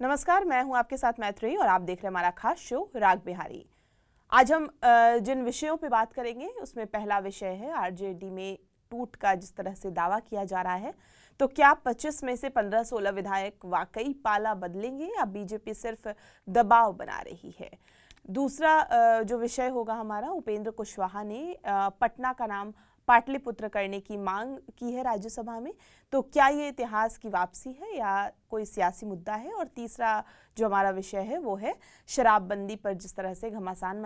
नमस्कार, मैं हूं आपके साथ मैत्रेयी और आप देख रहे हैं हमारा खास शो राग बिहारी। आज हम जिन विषयों पे बात करेंगे उसमें पहला विषय है आरजेडी में टूट का जिस तरह से दावा किया जा रहा है, तो क्या 25 में से 15-16 विधायक वाकई पाला बदलेंगे या बीजेपी सिर्फ दबाव बना रही है। दूसरा जो विषय होगा हमारा, उपेंद्र कुशवाहा ने पटना का नाम पाटलिपुत्र करने की मांग की है राज्यसभा में, तो क्या ये इतिहास की वापसी है या कोई सियासी मुद्दा है। और तीसरा जो हमारा विषय है वो है शराबबंदी पर जिस तरह से घमासान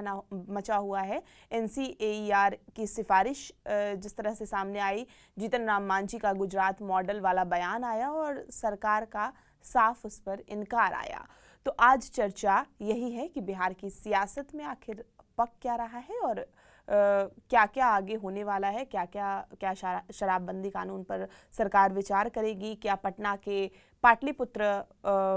मचा हुआ है, एनसीएईआर की सिफारिश जिस तरह से सामने आई, जीतन राम मांझी का गुजरात मॉडल वाला बयान आया और सरकार का साफ उस पर इनकार आया। तो आज चर्चा यही है कि बिहार की सियासत में आखिर पक क्या रहा है और क्या क्या आगे होने वाला है, क्या शराबबंदी कानून पर सरकार विचार करेगी, क्या पटना के पाटलिपुत्र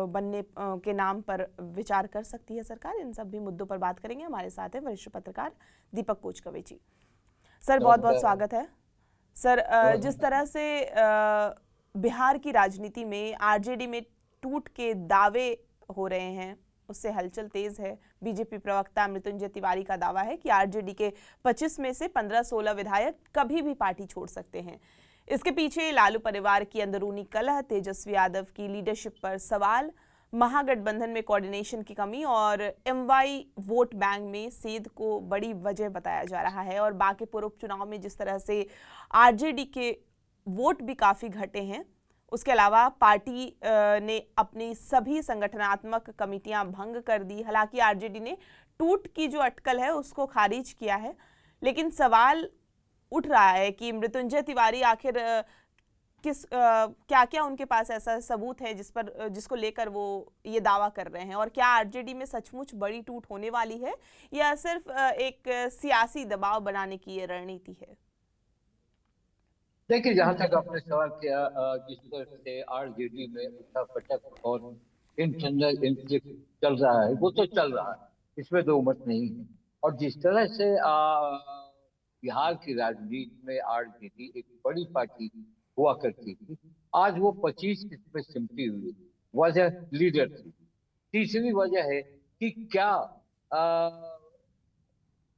बनने के नाम पर विचार कर सकती है सरकार। इन सब भी मुद्दों पर बात करेंगे। हमारे साथ है वरिष्ठ पत्रकार दीपक कोचकवे जी। सर बहुत बहुत स्वागत है। सर जिस तरह से बिहार की राजनीति में आरजेडी में टूट के दावे हो रहे हैं उससे हलचल तेज है। बीजेपी प्रवक्ता मृत्युंजय तिवारी का दावा है कि आरजेडी के 25 में से 15-16 विधायक कभी भी पार्टी छोड़ सकते हैं। इसके पीछे लालू परिवार की अंदरूनी कलह, तेजस्वी यादव की लीडरशिप पर सवाल, महागठबंधन में कोऑर्डिनेशन की कमी और एमवाई वोट बैंक में सेध को बड़ी वजह बताया जा रहा है। और बांकीपुर उपचुनाव में जिस तरह से आरजेडी के वोट भी काफी घटे हैं, उसके अलावा पार्टी ने अपनी सभी संगठनात्मक कमिटियां भंग कर दी। हालांकि आरजेडी ने टूट की जो अटकल है उसको खारिज किया है, लेकिन सवाल उठ रहा है कि मृत्युंजय तिवारी आखिर क्या क्या उनके पास ऐसा सबूत है जिसको लेकर वो ये दावा कर रहे हैं, और क्या आरजेडी में सचमुच बड़ी टूट होने वाली है या सिर्फ एक सियासी दबाव बनाने की ये रणनीति है। देखिए, जहां तक आपने सवाल किया, जिस तरह से आरजेडी में उठापटक और इंटरनल इन्फ्लिक्ट चल रहा है वो तो चल रहा है, इसमें दो मत नहीं है। और जिस तरह से बिहार की राजनीति में आरजेडी एक बड़ी पार्टी हुआ करती थी, आज वो 25 में सिमटी हुई है। वजह लीडर थी। तीसरी वजह है कि क्या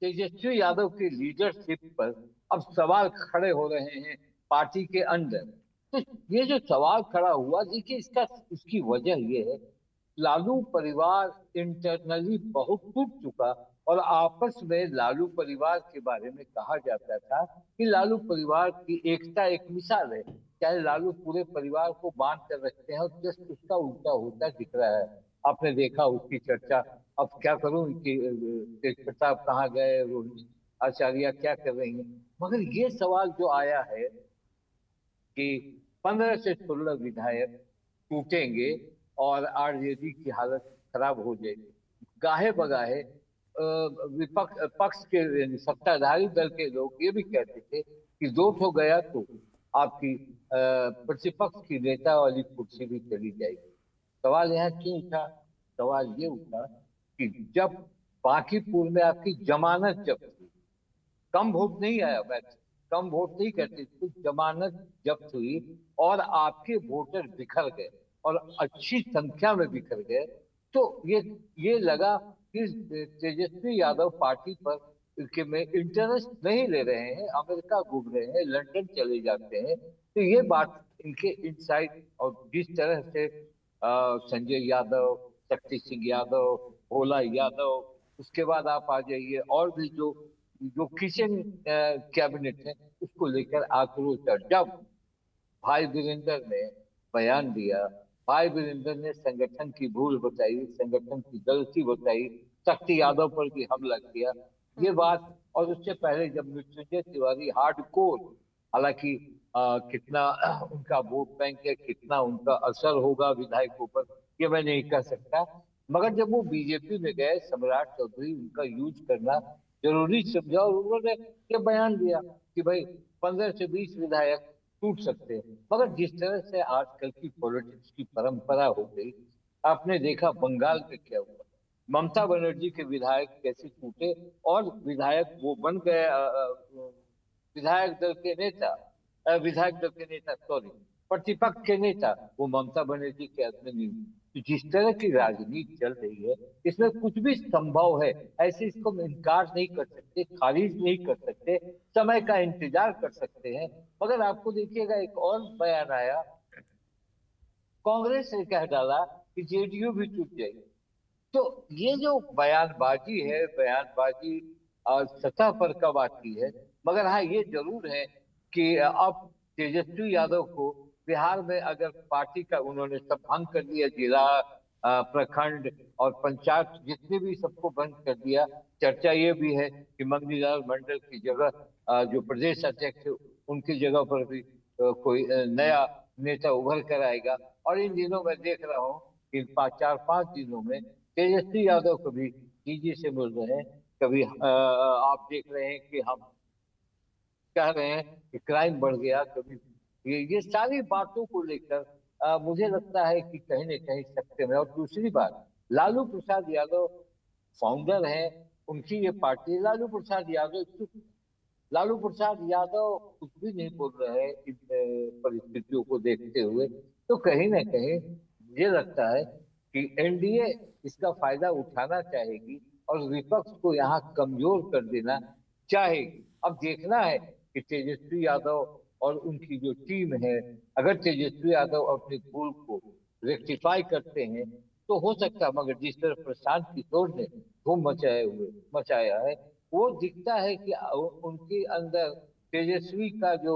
तेजस्वी यादव की लीडरशिप पर अब सवाल खड़े हो रहे हैं पार्टी के अंदर। तो ये जो सवाल खड़ा हुआ, देखिए इसकी वजह ये है, लालू परिवार इंटरनली बहुत टूट चुका। और आपस में लालू परिवार के बारे में कहा जाता था कि लालू परिवार की एकता एक मिसाल है। चाहे लालू पूरे परिवार को बांध कर रखते हैं और जस्ट उसका उल्टा होता दिख रहा है। आपने देखा उसकी चर्चा, अब क्या करूं कि तेज प्रताप कहाँ गए, रोहिणी आचार्य क्या कर रही हैं। मगर ये सवाल जो आया है कि 15 से 16 विधायक टूटेंगे और आरजेडी की हालत खराब हो जाएगी, गाहे बगाहे विपक्ष पक्ष के सत्ताधारी दल के लोग ये भी कहते थे कि दो ठो गया तो आपकी प्रतिपक्ष की नेता वाली कुर्सी भी चली जाएगी। सवाल यहाँ क्यों उठा? सवाल ये उठा कि जब बांकीपुर में आपकी जमानत जब्त हुई, कम वोट नहीं आया, वैसे कम वोट नहीं करते तो जमानत जब्त हुई और आपके वोटर बिखर गए और अच्छी संख्या में बिखर गए, तो ये लगा कि तेजस्वी यादव पार्टी पर के में इंटरेस्ट नहीं ले रहे हैं, अमेरिका घूम रहे हैं, लंदन चले जाते हैं। तो ये बात इनके इनसाइड, और जिस तरह से संजय यादव, शक्ति सिंह यादव, भोला यादव, उसके बाद आप आ जाइए और भी जो जो किचन कैबिनेट है, उसको लेकर आक्रोश था। जब भाई वीरेंद्र ने बयान दिया, भाई वीरेंद्र ने संगठन की भूल बताई, संगठन की गलती बताई, शक्ति यादव पर भी हमला किया, ये बात। और उससे पहले जब मृत्युंजय तिवारी हार्डकोर, हालांकि कितना उनका वोट बैंक है, कितना उनका असर होगा विधायकों पर, ये मैं नहीं कह सकता। मगर जब वो बीजेपी में गए, सम्राट चौधरी उनका यूज करना जरूरी समझा और उन्होंने ये बयान दिया कि भाई 15 से 20 विधायक टूट सकते हैं। मगर जिस तरह से आजकल की पॉलिटिक्स की परंपरा हो गई, आपने देखा बंगाल में क्या हुआ, ममता बनर्जी के विधायक कैसे टूटे और विधायक वो बन गए विधायक दल के नेता, विधायक दल के नेता सॉरी, प्रतिपक्ष के नेता वो ममता बनर्जी के हाथ में नहीं। तो जिस तरह की राजनीति चल रही है इसमें कुछ भी संभव है, ऐसे इसको हम इनकार नहीं कर सकते, खारिज नहीं कर सकते, समय का इंतजार कर सकते हैं। मगर आपको देखिएगा एक और बयान आया, कांग्रेस ने कह डाला कि जेडीयू भी टूट जाएगी। तो ये जो बयानबाजी है, बयानबाजी सतह पर कब आती है। मगर हाँ ये जरूर है कि अब तेजस्वी यादव को बिहार में अगर पार्टी का उन्होंने सब भंग कर दिया, जिला प्रखंड और पंचायत जितने भी सबको बंद कर दिया। चर्चा ये भी है कि मंगनीलाल मंडल की जगह जो प्रदेश अध्यक्ष है उनकी जगह पर भी कोई नया नेता उभर कर आएगा। और इन दिनों में देख रहा हूँ कि 4-5 दिनों में तेजस्वी यादव कभी डीजी से मिल रहे हैं, कभी आप देख रहे हैं कि हम कह रहे हैं कि क्राइम बढ़ गया, कभी ये सारी बातों को लेकर मुझे लगता है कि कहीं न कहीं सत्य में। और दूसरी बात, लालू प्रसाद यादव फाउंडर हैं, उनकी ये पार्टी, लालू प्रसाद यादव चुप, लालू प्रसाद यादव कुछ भी नहीं बोल रहे हैं इन परिस्थितियों को देखते हुए। तो कहीं ना कहीं मुझे लगता है कि एनडीए इसका फायदा उठाना चाहेगी और विपक्ष को यहाँ कमजोर कर देना चाहेगी। अब देखना है कि तेजस्वी यादव और उनकी जो टीम है, अगर तेजस्वी यादव अपनी भूल को रेक्टिफाई करते हैं तो हो सकता है। मगर जिस तरह प्रशांत किशोर ने धूम मचाया है, वो दिखता है कि उनके अंदर तेजस्वी का जो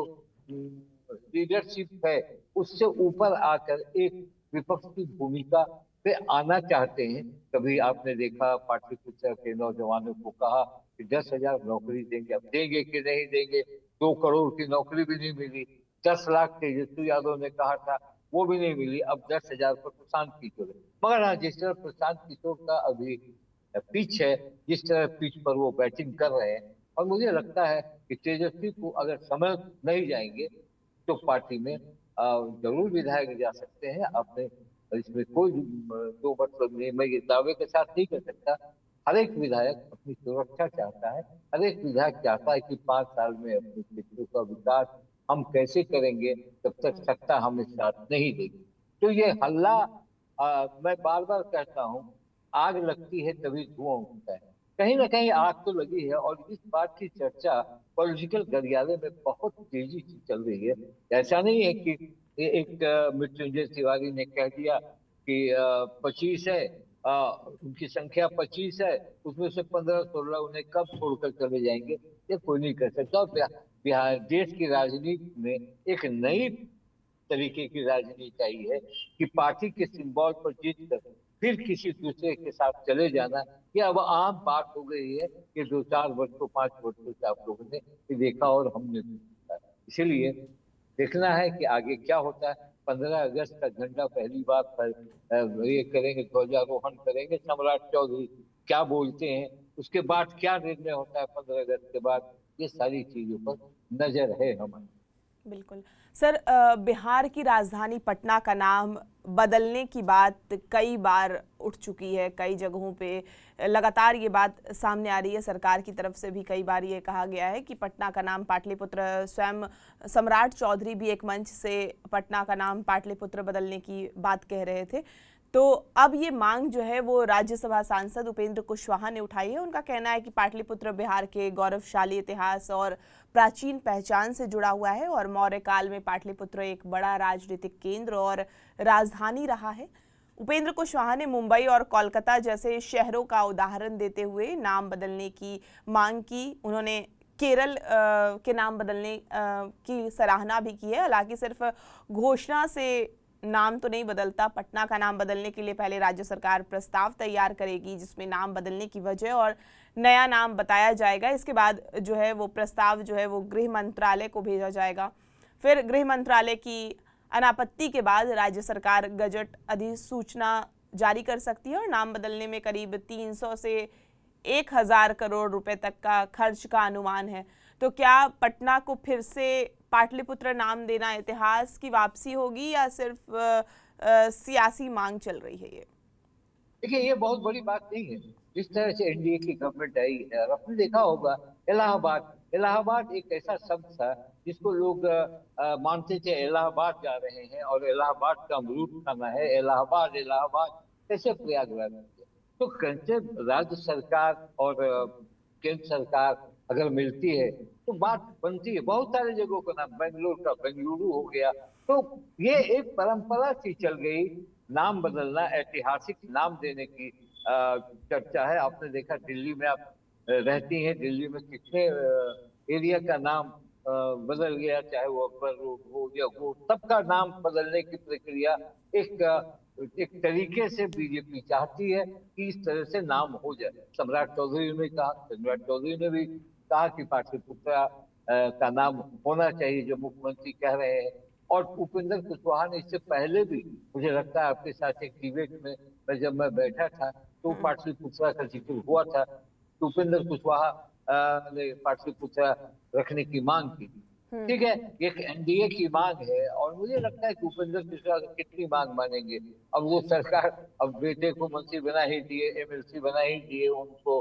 लीडरशिप है उससे ऊपर आकर एक विपक्ष की भूमिका पे आना चाहते हैं। कभी आपने देखा पाटलिपुत्र के नौजवानों को कहा कि 10,000 नौकरी देंगे, अब देंगे कि नहीं देंगे, 2 करोड़ की नौकरी भी नहीं मिली। 10 लाख तेजस्वी यादव ने कहा था, वो भी नहीं मिली। अब 10,000 पर प्रशांत किशोर। मगर हाँ जिस तरह प्रशांत किशोर का अभी पिच है, जिस तरह पिच पर वो बैटिंग कर रहे हैं, और मुझे लगता है कि तेजस्वी को अगर समय नहीं जाएंगे तो पार्टी में जरूर विधायक जा सकते हैं अपने। इसमें कोई दो मतलब नहीं, मैं ये दावे के साथ नहीं कर सकता। हर एक विधायक अपनी सुरक्षा चाहता है, हर एक विधायक चाहता है कि 5 साल में अपने क्षेत्रों का विकास हम कैसे करेंगे, तब तक सत्ता हमें साथ नहीं देगी। तो ये हल्ला मैं बार बार कहता हूँ, आग लगती है तभी धुआं उठता है। कहीं ना कहीं आग तो लगी है और इस बात की चर्चा पॉलिटिकल गलियारे में बहुत तेजी से चल रही है। ऐसा नहीं है कि एक मृत्युंजय तिवारी ने कह दिया कि 25 है, उनकी संख्या 25 है, उसमें से 15-16 उन्हें कब छोड़कर चले जाएंगे, ये कोई नहीं कर सकता। और बिहार देश की राजनीति में एक नई तरीके की राजनीति आई है कि पार्टी के सिंबल पर जीत कर फिर किसी दूसरे के साथ चले जाना, ये अब आम बात हो गई है कि 2-4 वर्षों 5 वर्षों से आप लोगों ने देखा और हमने भी देखा। इसीलिए देखना है कि आगे क्या होता है। 15 अगस्त का झंडा पहली बार पर ये करेंगे, ध्वजारोहण करेंगे, सम्राट चौधरी क्या बोलते हैं, उसके बाद क्या निर्णय होता है 15 अगस्त के बाद, ये सारी चीजों पर नजर है हमारी। बिल्कुल सर, बिहार की राजधानी पटना का नाम बदलने की बात कई बार उठ चुकी है, कई जगहों पे लगातार ये बात सामने आ रही है। सरकार की तरफ से भी कई बार ये कहा गया है कि पटना का नाम पाटलिपुत्र, स्वयं सम्राट चौधरी भी एक मंच से पटना का नाम पाटलिपुत्र बदलने की बात कह रहे थे। तो अब ये मांग जो है वो राज्यसभा सांसद उपेंद्र कुशवाहा ने उठाई है। उनका कहना है कि पाटलिपुत्र बिहार के गौरवशाली इतिहास और प्राचीन पहचान से जुड़ा हुआ है और मौर्य काल में पाटलिपुत्र एक बड़ा राजनीतिक केंद्र और राजधानी रहा है। उपेंद्र कुशवाहा ने मुंबई और कोलकाता जैसे शहरों का उदाहरण देते हुए नाम बदलने की मांग की। उन्होंने केरल के नाम बदलने की सराहना भी की है। हालांकि सिर्फ घोषणा से नाम तो नहीं बदलता, पटना का नाम बदलने के लिए पहले राज्य सरकार प्रस्ताव तैयार करेगी जिसमें नाम बदलने की वजह और नया नाम बताया जाएगा। इसके बाद जो है वो प्रस्ताव जो है वो गृह मंत्रालय को भेजा जाएगा। फिर गृह मंत्रालय की अनापत्ति के बाद राज्य सरकार गजट अधिसूचना जारी कर सकती है और नाम बदलने में करीब 300 से 1,000 करोड़ रुपए तक का खर्च का अनुमान है। तो क्या पटना को फिर से पाटलिपुत्र नाम देना इतिहास की वापसी होगी या सिर्फ सियासी मांग चल रही है? ये देखिए ये बहुत बड़ी बात नहीं है। जिस तरह से एनडीए की गवर्नमेंट आई है और आपने देखा होगा इलाहाबाद इलाहाबाद एक ऐसा शब्द था जिसको लोग मानते थे इलाहाबाद जा रहे हैं और इलाहाबाद का अमरूद खाना है, इलाहाबाद इलाहाबाद कैसे प्रयागराज में गया। तो कैसे राज्य सरकार और केंद्र सरकार अगर मिलती है तो बात बनती है। बहुत सारे जगहों का नाम, बेंगलोर का बेंगलुरु हो गया। तो ये एक परंपरा सी चल गई, नाम बदलना, ऐतिहासिक नाम देने की चर्चा है। आपने देखा दिल्ली में आप रहती हैं, दिल्ली में कितने एरिया का नाम बदल गया, चाहे वो अकबर रोड हो या वो, सबका नाम बदलने की प्रक्रिया एक एक तरीके से बीजेपी चाहती है कि इस तरह से नाम हो जाए। सम्राट चौधरी ने कहा, सम्राट चौधरी ने भी कहा कि पाटलिपुत्रा का नाम होना चाहिए, जो मुख्यमंत्री कह रहे हैं। और उपेंद्र कुशवाहा ने इससे पहले भी, मुझे लगता है आपके साथ एक डिबेट में जब मैं बैठा था तो पाटलिपुत्रा का जिक्र हुआ था, तो उपेंद्र कुशवाहा ने पाटलिपुत्रा रखने की मांग की। ठीक है, एक एनडीए की मांग है और मुझे लगता है कि उपेंद्र कुशवाहा कितनी मांग मानेंगे। अब वो सरकार, अब बेटे को मंत्री बना ही दिए, एमएलसी बना ही दिए, उनको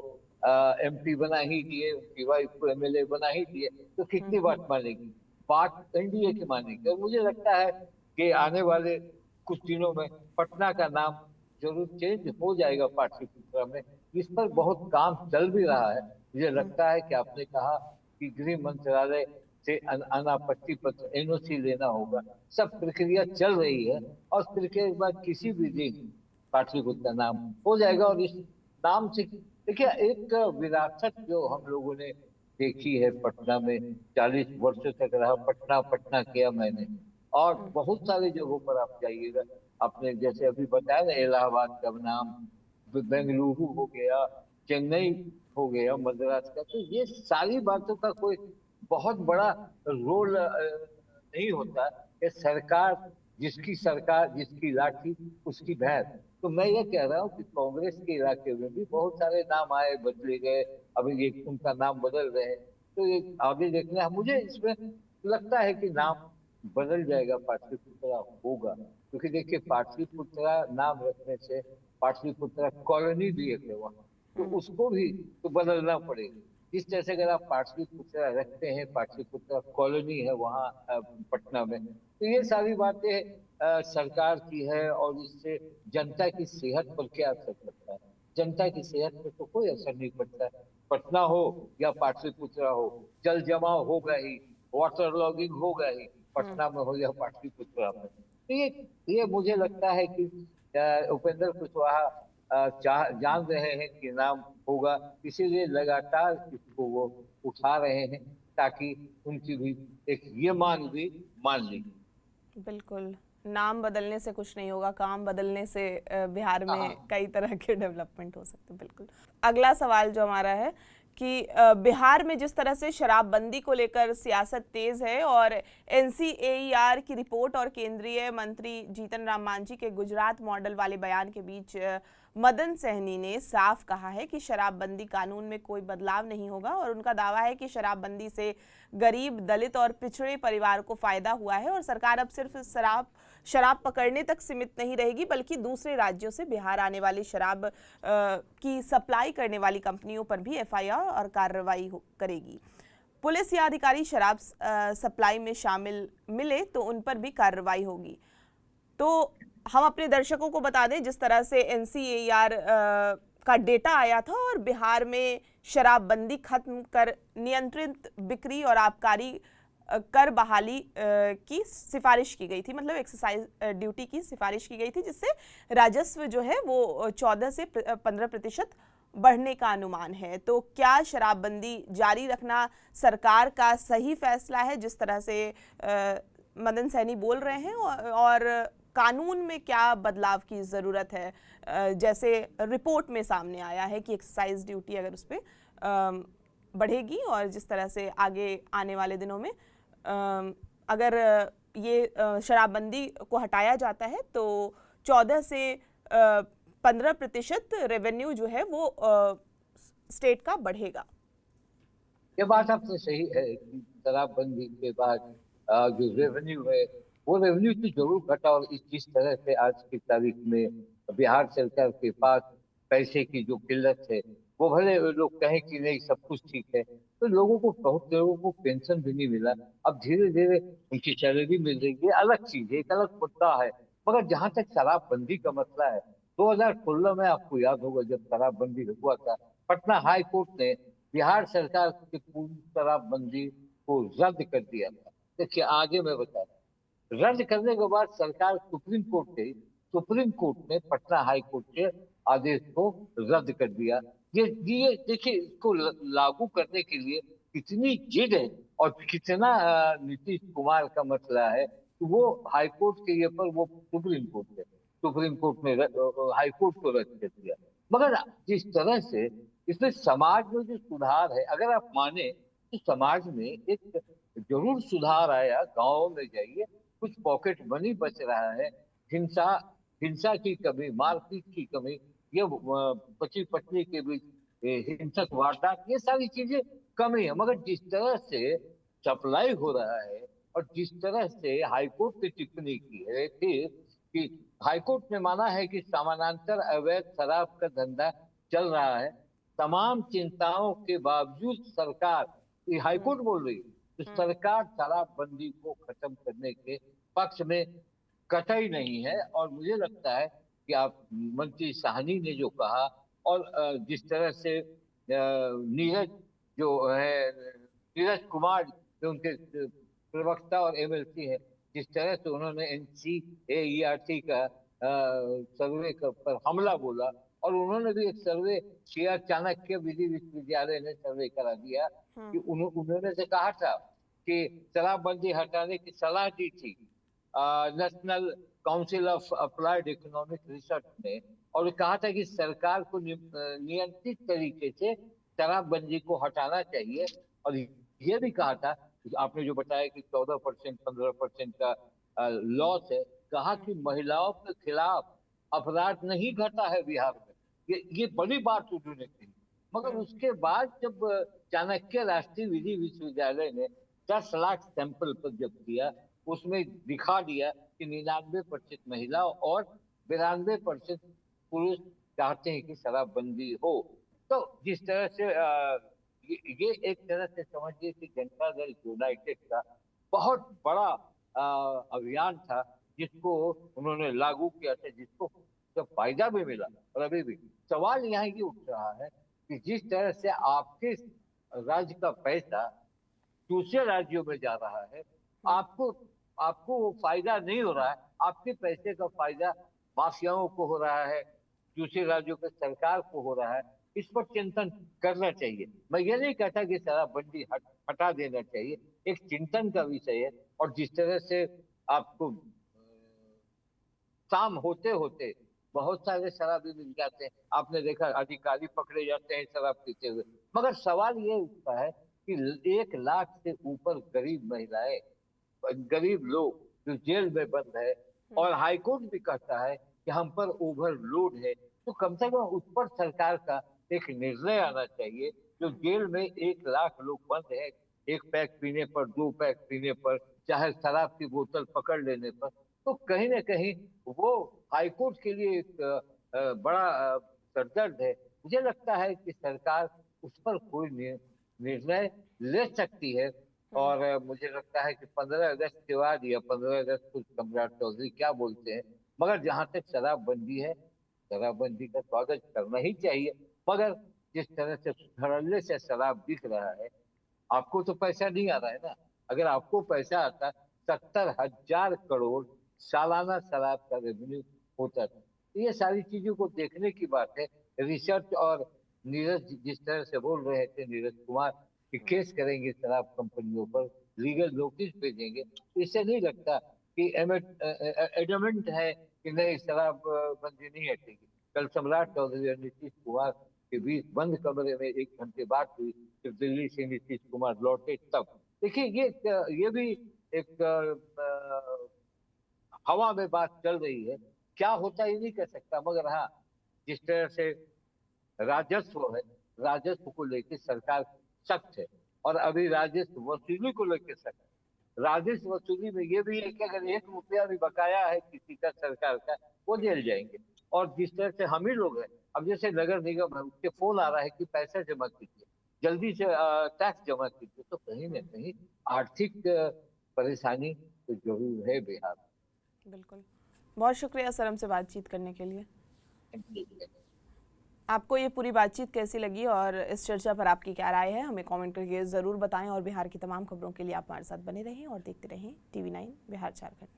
एमपी बना ही दिए, उनकी वाइफ को एमएलए बना ही दिए, तो कितनी बात मानेगी। बात एनडीए की मानेगी। और मुझे लगता है कि आने वाले कुछ दिनों में पटना का नाम जरूर चेंज हो जाएगा पाटलिपुत्रा में। इस पर बहुत काम चल भी रहा है। मुझे लगता है कि आपने कहा कि गृह मंत्रालय से अनापत्ति पत्र एनओसी लेना होगा, सब प्रक्रिया चल रही है और फिर के बाद किसी भी दिन पाटलिपुत्र नाम हो जाएगा। और इस नाम से देखिए, एक विरासत जो हम लोगों ने देखी है पटना में, 40 वर्षों तक रहा, पटना पटना किया मैंने। और बहुत सारी जगहों पर आप जाइएगा, आपने जैसे अभी बताया ना, इलाहाबाद का नाम, बेंगलुरु हो गया, चेन्नई हो गया, मद्रास का, तो ये सारी बातों का कोई बहुत बड़ा रोल नहीं होता। ये सरकार जिसकी लाठी उसकी भैंस। तो मैं ये कह रहा हूँ कि कांग्रेस के इलाके में भी बहुत सारे नाम आए, बदले गए, अभी एक उनका नाम बदल रहे हैं। तो ये आगे देखना है। मुझे इसमें लगता है कि नाम बदल जाएगा, पाटलिपुत्रा होगा। क्योंकि देखिए, पाटलिपुत्रा नाम रखने से पाटलिपुत्रा कॉलोनी भी एक है वहाँ, तो उसको भी तो बदलना पड़ेगा। इस तरह से अगर आप पाटलिपुत्रा रखते हैं, पाटलिपुत्रा कॉलोनी है वहाँ पटना में, तो ये सारी बातें सरकार की है। और इससे जनता की सेहत पर क्या असर पड़ता है? जनता की सेहत पर तो कोई असर नहीं पड़ता है। पटना हो या पाटलिपुत्रा हो, जल जमाव होगा ही, वाटर लॉगिंग होगा ही, पटना में हो या पाटलिपुत्रा में। तो ये मुझे लगता है कि उपेंद्र कुशवाहा जान रहे हैं कि नाम होगा, इसीलिए लगातार इसको वो उठा रहे हैं, ताकि उनकी भी एक ये मांग भी मान ली। बिल्कुल, नाम बदलने से कुछ नहीं होगा, काम बदलने से बिहार में हाँ। कई तरह के डेवलपमेंट हो सकते हैं। बिल्कुल। अगला सवाल जो हमारा है कि बिहार में जिस तरह से शराबबंदी को लेकर सियासत तेज है और एनसीएईआर की रिपोर्ट और केंद्रीय मंत्री जीतन राम मांझी के गुजरात मॉडल वाले बयान के बीच मदन सहनी ने साफ कहा है कि शराबबंदी कानून में कोई बदलाव नहीं होगा और उनका दावा है कि शराबबंदी से गरीब, दलित और पिछड़े परिवार को फायदा हुआ है और सरकार अब सिर्फ शराब पकड़ने तक सीमित नहीं रहेगी, बल्कि दूसरे राज्यों से बिहार आने वाली शराब की सप्लाई करने वाली कंपनियों पर भी एफआईआर और कार्रवाई करेगी। पुलिस या अधिकारी शराब सप्लाई में शामिल मिले तो उन पर भी कार्रवाई होगी। तो हम अपने दर्शकों को बता दें, जिस तरह से एनसीएईआर का डेटा आया था और बिहार में शराबबंदी खत्म कर नियंत्रित बिक्री और आबकारी कर बहाली की सिफारिश की गई थी, मतलब एक्साइज ड्यूटी की सिफारिश की गई थी, जिससे राजस्व जो है वो 14 से 15% बढ़ने का अनुमान है। तो क्या शराबबंदी जारी रखना सरकार का सही फैसला है, जिस तरह से मदन सहनी बोल रहे हैं, और कानून में क्या बदलाव की ज़रूरत है? जैसे रिपोर्ट में सामने आया है कि एक्साइज ड्यूटी अगर उस पर बढ़ेगी और जिस तरह से आगे आने वाले दिनों में अगर ये शराबबंदी को हटाया जाता है तो 14 से 15% रेवेन्यू जो है वो स्टेट का बढ़ेगा। ये बात आपने सही है कि शराबबंदी के बाद जो रेवेन्यू है, वो रेवेन्यू तो जरूर घटा। और जिस तरह से आज की तारीख में बिहार सरकार के पास पैसे की जो किल्लत है, वो भले लोग कहें कि नहीं सब कुछ ठीक है, तो लोगों को, बहुत लोगों को पेंशन भी नहीं मिला। अब धीरे धीरे उनकी सैलरी मिल रही है, अलग चीज है, एक अलग मुद्दा है। मगर जहां तक शराबबंदी का मसला है, 2016 में आपको याद होगा जब शराबबंदी हुआ था, पटना हाई कोर्ट ने बिहार सरकार की पूरी शराबबंदी को रद्द कर दिया था। देखिए आगे मैं बता रहा हूं। रद्द करने के बाद सरकार सुप्रीम कोर्ट गई, सुप्रीम कोर्ट ने पटना हाई कोर्ट के आदेश को रद्द कर दिया। ये देखिए, इसको लागू करने के लिए कितनी जिद है और कितना नीतीश कुमार का मसला है कि वो हाई कोर्ट के ये पर वो सुप्रीम कोर्ट है, सुप्रीम कोर्ट ने हाई कोर्ट को रद्द कर दिया। मगर जिस तरह से इसमें समाज में जो सुधार है, अगर आप माने तो समाज में एक जरूर सुधार आया। गांवों में जाइए, कुछ पॉकेट मनी बच रहा है, हिंसा हिंसा की कमी, मारपीट की कमी, ये पति पत्नी के बीच हिंसक वारदात, ये सारी चीजें कमी है। मगर जिस तरह से सप्लाई हो रहा है और जिस तरह से हाईकोर्ट ने टिप्पणी की है फिर कि हाईकोर्ट ने माना है कि समानांतर अवैध शराब का धंधा चल रहा है, तमाम चिंताओं के बावजूद सरकार, ये हम्म। हाईकोर्ट बोल रही है, तो हम्म। सरकार शराबबंदी को खत्म करने के पक्ष में कतई नहीं है। और मुझे लगता है कि आप, मंत्री साहनी ने जो कहा, और जिस तरह से नीरज जो है, नीरज कुमार जो उनके प्रवक्ता और एमएलसी है, जिस तरह से उन्होंने एनसीएईआरटी का सर्वे पर हमला बोला, और उन्होंने भी एक सर्वे किया, चाणक्य विधि विश्वविद्यालय ने सर्वे करा दिया कि हम्म। उन्होंने से कहा था कि शराबबंदी हटाने की सलाह दी थी national council of applied economic research ने, और कहा था कि सरकार को नियंत्रित तरीके से शराबबंदी को हटाना चाहिए। और ये भी कहा था, आपने जो बताया कि 14% 15% का लॉस है, कहा कि महिलाओं के खिलाफ अपराध नहीं घटा है बिहार में। ये बड़ी बात उन्होंने कही। मगर हम्म। उसके बाद जब चाणक्य राष्ट्रीय विधि विश्वविद्यालय ने 10 लाख सैंपल पर जब किया, उसमें दिखा दिया कि 99% महिला और 92% पुरुष चाहते हैं कि शराबबंदी हो। तो जिस तरह से ये एक तरह से समझिए कि जनता दल यूनाइटेड का बहुत बड़ा अभियान था, जिसको उन्होंने लागू किया था, जिसको तो फायदा भी मिला। और अभी भी सवाल यहाँ ये उठ रहा है कि जिस तरह से आपके राज्य का पैसा दूसरे राज्यों में जा रहा है, हम्म। आपको आपको वो फायदा नहीं हो रहा है, आपके पैसे का फायदा माफियाओं को हो रहा है, दूसरे राज्यों के सरकार को हो रहा है। इस पर चिंतन करना चाहिए। मैं ये नहीं कहता कि शराबबंदी हटा देना चाहिए, एक चिंतन का विषय है। और जिस तरह से आपको शाम होते होते बहुत सारे शराबी मिल जाते हैं, आपने देखा अधिकारी पकड़े जाते हैं शराब पीते हुए। मगर सवाल ये उठता है कि 1 लाख से ऊपर गरीब महिलाएं, गरीब लोग जो जेल में बंद है, हम्म। और हाईकोर्ट भी कहता है कि हम पर ओवरलोड है, तो कम से कम उस पर सरकार का एक निर्णय आना चाहिए। जो जेल में 1 लाख लोग बंद है, एक पैक पीने पर, 2 पैक पीने पर, चाहे शराब की बोतल पकड़ लेने पर, तो कहीं ना कहीं वो हाईकोर्ट के लिए एक बड़ा सरदर्द है। मुझे लगता है कि सरकार उस पर कोई निर्णय ले सकती है। हम्म। और मुझे लगता है कि 15 अगस्त के बाद, या 15 अगस्त को सम्राट चौधरी क्या बोलते हैं, मगर जहां तक शराबबंदी है, शराबबंदी का स्वागत करना ही चाहिए। मगर जिस तरह से धड़ल्ले से शराब बिक रहा है, आपको तो पैसा नहीं आ रहा है ना। अगर आपको पैसा आता, 70,000 करोड़ सालाना शराब का रेवेन्यू होता था। तो ये सारी चीजों को देखने की बात है। रिसर्च और नीरज जिस तरह से बोल रहे थे, नीरज कुमार, कि हम्म। केस करेंगे शराब कंपनियों पर, लीगल नोटिस भेजेंगे, इससे नहीं लगता कि एडमेंट है कि नहीं शराब बंदी नहीं हटेगी। कल सम्राट चौधरी और नीतीश कुमार के बीच बंद कमरे में 1 घंटे बात हुई, जब दिल्ली से नीतीश कुमार लौटे तब। देखिए ये भी एक हवा में बात चल रही है, क्या होता है ये नहीं कह सकता। मगर हाँ, जिस तरह से राजस्व है, राजस्व को लेकर सरकार सख्त है, और अभी राजस्व वसूली को लेकर सख्त है। राजस्व वसूली में ये भी है कि अगर 1 रुपया भी बकाया है किसी का सरकार का, वो जेल जाएंगे। और जिस तरह से हम ही लोग हैं, अब जैसे नगर निगम है, उसके फोन आ रहा है कि पैसा जमा कीजिए, जल्दी से टैक्स जमा कीजिए, तो कहीं ना कहीं आर्थिक परेशानी तो जरूर है बिहार बिल्कुल। बहुत शुक्रिया सर हमसे बातचीत करने के लिए। में। आपको ये पूरी बातचीत कैसी लगी और इस चर्चा पर आपकी क्या राय है, हमें कमेंट करके ज़रूर बताएं और बिहार की तमाम खबरों के लिए आप हमारे साथ बने रहें और देखते रहें TV9 बिहार झारखंड।